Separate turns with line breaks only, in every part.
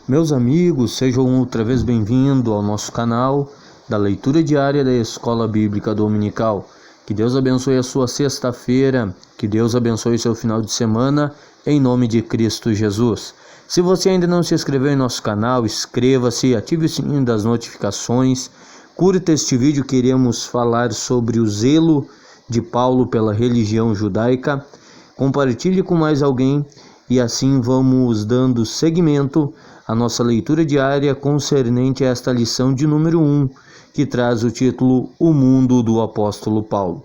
Meus amigos, sejam outra vez bem-vindos ao nosso canal da leitura diária da Escola Bíblica Dominical. Que Deus abençoe a sua sexta-feira, que Deus abençoe seu final de semana, em nome de Cristo Jesus. Se você ainda não se inscreveu em nosso canal, inscreva-se, ative o sininho das notificações, curta este vídeo. Queremos falar sobre o zelo de Paulo pela religião judaica. Compartilhe com mais alguém e assim vamos dando seguimento à nossa leitura diária concernente a esta lição de número 1, que traz o título O Mundo do Apóstolo Paulo.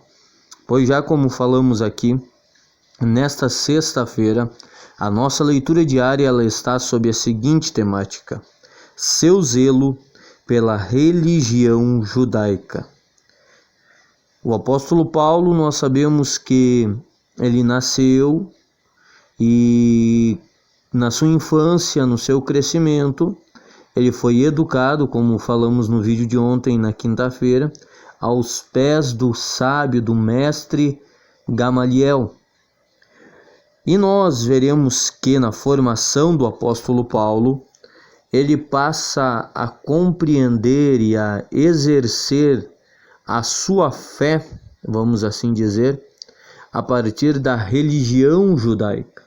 Pois já como falamos aqui, nesta sexta-feira, a nossa leitura diária ela está sob a seguinte temática: seu zelo pela religião judaica. O apóstolo Paulo, nós sabemos que ele nasceu e na sua infância, no seu crescimento, ele foi educado, como falamos no vídeo de ontem, na quinta-feira, aos pés do sábio, do mestre Gamaliel. E nós veremos que na formação do apóstolo Paulo, ele passa a compreender e a exercer a sua fé, vamos assim dizer, a partir da religião judaica,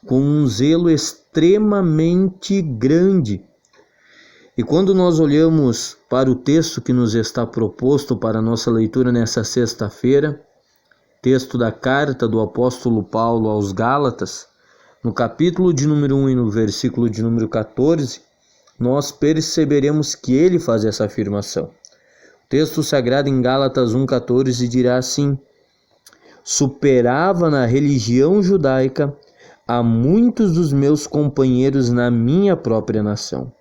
com um zelo extremamente grande. E quando nós olhamos para o texto que nos está proposto para a nossa leitura nessa sexta-feira, texto da carta do apóstolo Paulo aos Gálatas, no capítulo de número 1 e no versículo de número 14, nós perceberemos que ele faz essa afirmação. O texto sagrado em Gálatas 1,14 dirá assim: superava na religião judaica a muitos dos meus companheiros na minha própria nação,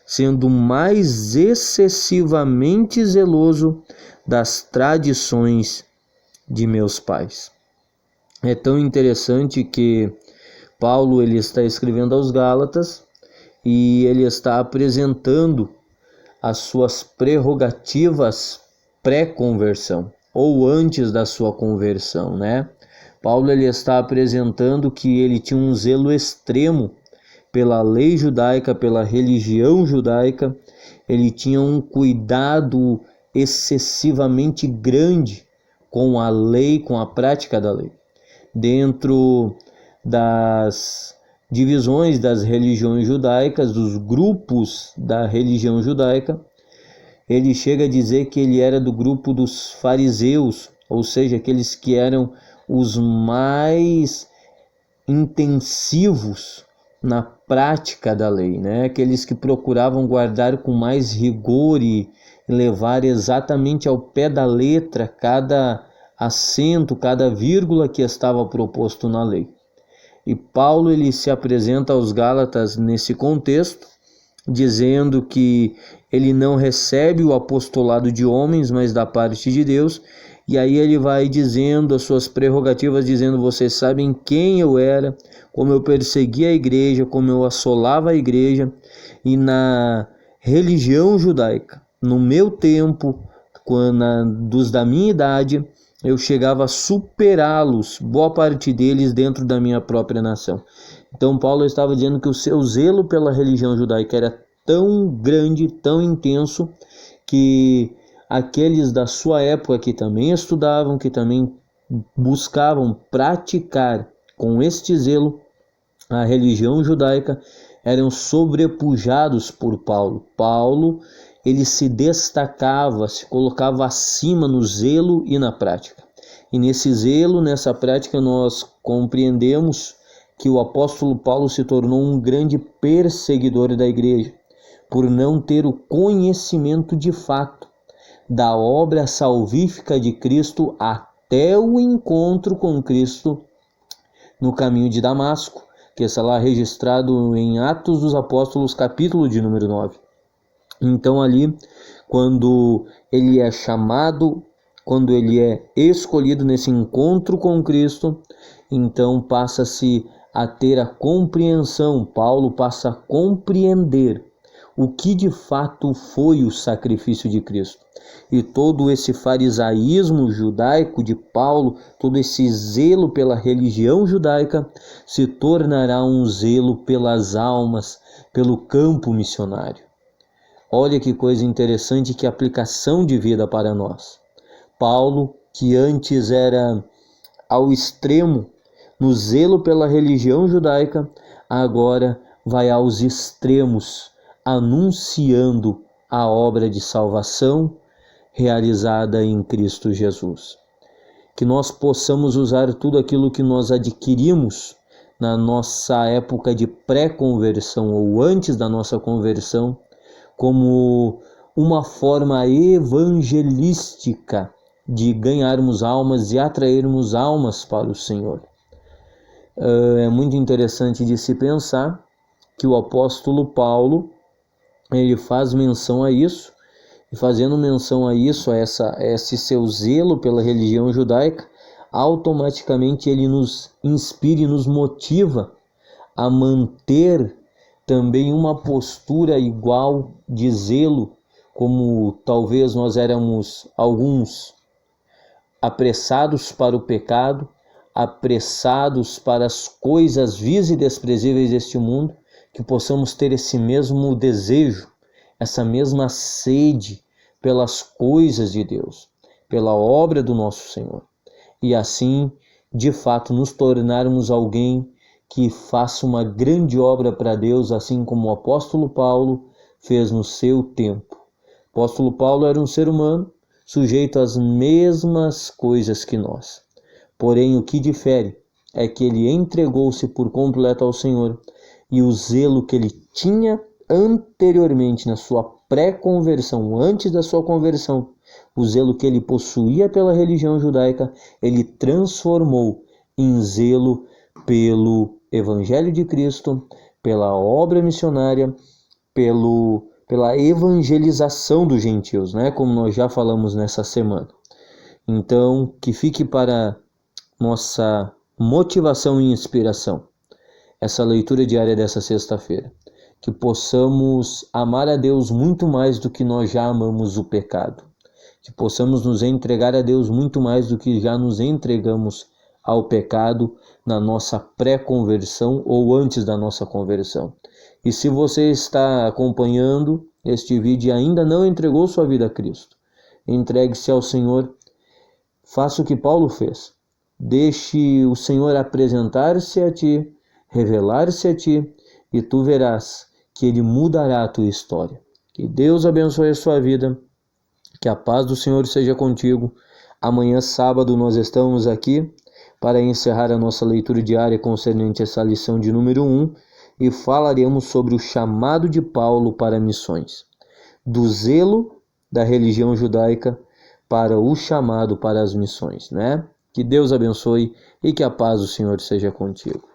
sendo mais excessivamente zeloso das tradições de meus pais. É tão interessante que Paulo ele está escrevendo aos Gálatas e ele está apresentando as suas prerrogativas pré-conversão, ou antes da sua conversão, né? Paulo ele está apresentando que ele tinha um zelo extremo pela lei judaica, pela religião judaica. Ele tinha um cuidado excessivamente grande com a lei, com a prática da lei. Dentro das divisões das religiões judaicas, dos grupos da religião judaica, ele chega a dizer que ele era do grupo dos fariseus, ou seja, aqueles que eram os mais intensivos na prática da lei, né? Aqueles que procuravam guardar com mais rigor e levar exatamente ao pé da letra cada acento, cada vírgula que estava proposto na lei. E Paulo ele se apresenta aos Gálatas nesse contexto, dizendo que ele não recebe o apostolado de homens, mas da parte de Deus. E aí ele vai dizendo as suas prerrogativas, dizendo: vocês sabem quem eu era, como eu perseguia a igreja, como eu assolava a igreja. E na religião judaica, no meu tempo, dos da minha idade, eu chegava a superá-los, boa parte deles dentro da minha própria nação. Então Paulo estava dizendo que o seu zelo pela religião judaica era tão grande, tão intenso, que aqueles da sua época que também estudavam, que também buscavam praticar com este zelo a religião judaica, eram sobrepujados por Paulo. Paulo, ele se destacava, se colocava acima no zelo e na prática. E nesse zelo, nessa prática, nós compreendemos que o apóstolo Paulo se tornou um grande perseguidor da igreja, por não ter o conhecimento de fato da obra salvífica de Cristo até o encontro com Cristo no caminho de Damasco, que está lá registrado em Atos dos Apóstolos, capítulo de número 9. Então ali, quando ele é chamado, quando ele é escolhido nesse encontro com Cristo, então passa-se a ter a compreensão, Paulo passa a compreender o que de fato foi o sacrifício de Cristo. E todo esse farisaísmo judaico de Paulo, todo esse zelo pela religião judaica, se tornará um zelo pelas almas, pelo campo missionário. Olha que coisa interessante, que aplicação de vida para nós. Paulo, que antes era ao extremo no zelo pela religião judaica, agora vai aos extremos, anunciando a obra de salvação realizada em Cristo Jesus. Que nós possamos usar tudo aquilo que nós adquirimos na nossa época de pré-conversão ou antes da nossa conversão, como uma forma evangelística de ganharmos almas e atrairmos almas para o Senhor. É muito interessante de se pensar que o apóstolo Paulo, ele faz menção a isso, e fazendo menção a isso, a esse seu zelo pela religião judaica, automaticamente ele nos inspira e nos motiva a manter também uma postura igual de zelo, como talvez nós éramos alguns apressados para o pecado, apressados para as coisas vis e desprezíveis deste mundo, que possamos ter esse mesmo desejo, essa mesma sede pelas coisas de Deus, pela obra do nosso Senhor. E assim, de fato, nos tornarmos alguém que faça uma grande obra para Deus, assim como o apóstolo Paulo fez no seu tempo. O apóstolo Paulo era um ser humano, sujeito às mesmas coisas que nós. Porém, o que difere é que ele entregou-se por completo ao Senhor, e o zelo que ele tinha anteriormente na sua pré-conversão, antes da sua conversão, o zelo que ele possuía pela religião judaica, ele transformou em zelo pelo Evangelho de Cristo, pela obra missionária, pela evangelização dos gentios, né? Como nós já falamos nessa semana. Então, que fique para nossa motivação e inspiração essa leitura diária dessa sexta-feira. Que possamos amar a Deus muito mais do que nós já amamos o pecado. Que possamos nos entregar a Deus muito mais do que já nos entregamos ao pecado na nossa pré-conversão ou antes da nossa conversão. E se você está acompanhando este vídeo e ainda não entregou sua vida a Cristo, entregue-se ao Senhor, faça o que Paulo fez. Deixe o Senhor apresentar-se a ti, revelar-se a ti, e tu verás que Ele mudará a tua história. Que Deus abençoe a sua vida, que a paz do Senhor seja contigo. Amanhã, sábado, nós estamos aqui para encerrar a nossa leitura diária concernente essa lição de número 1 e falaremos sobre o chamado de Paulo para missões, do zelo da religião judaica para o chamado para as missões, né? Que Deus abençoe e que a paz do Senhor seja contigo.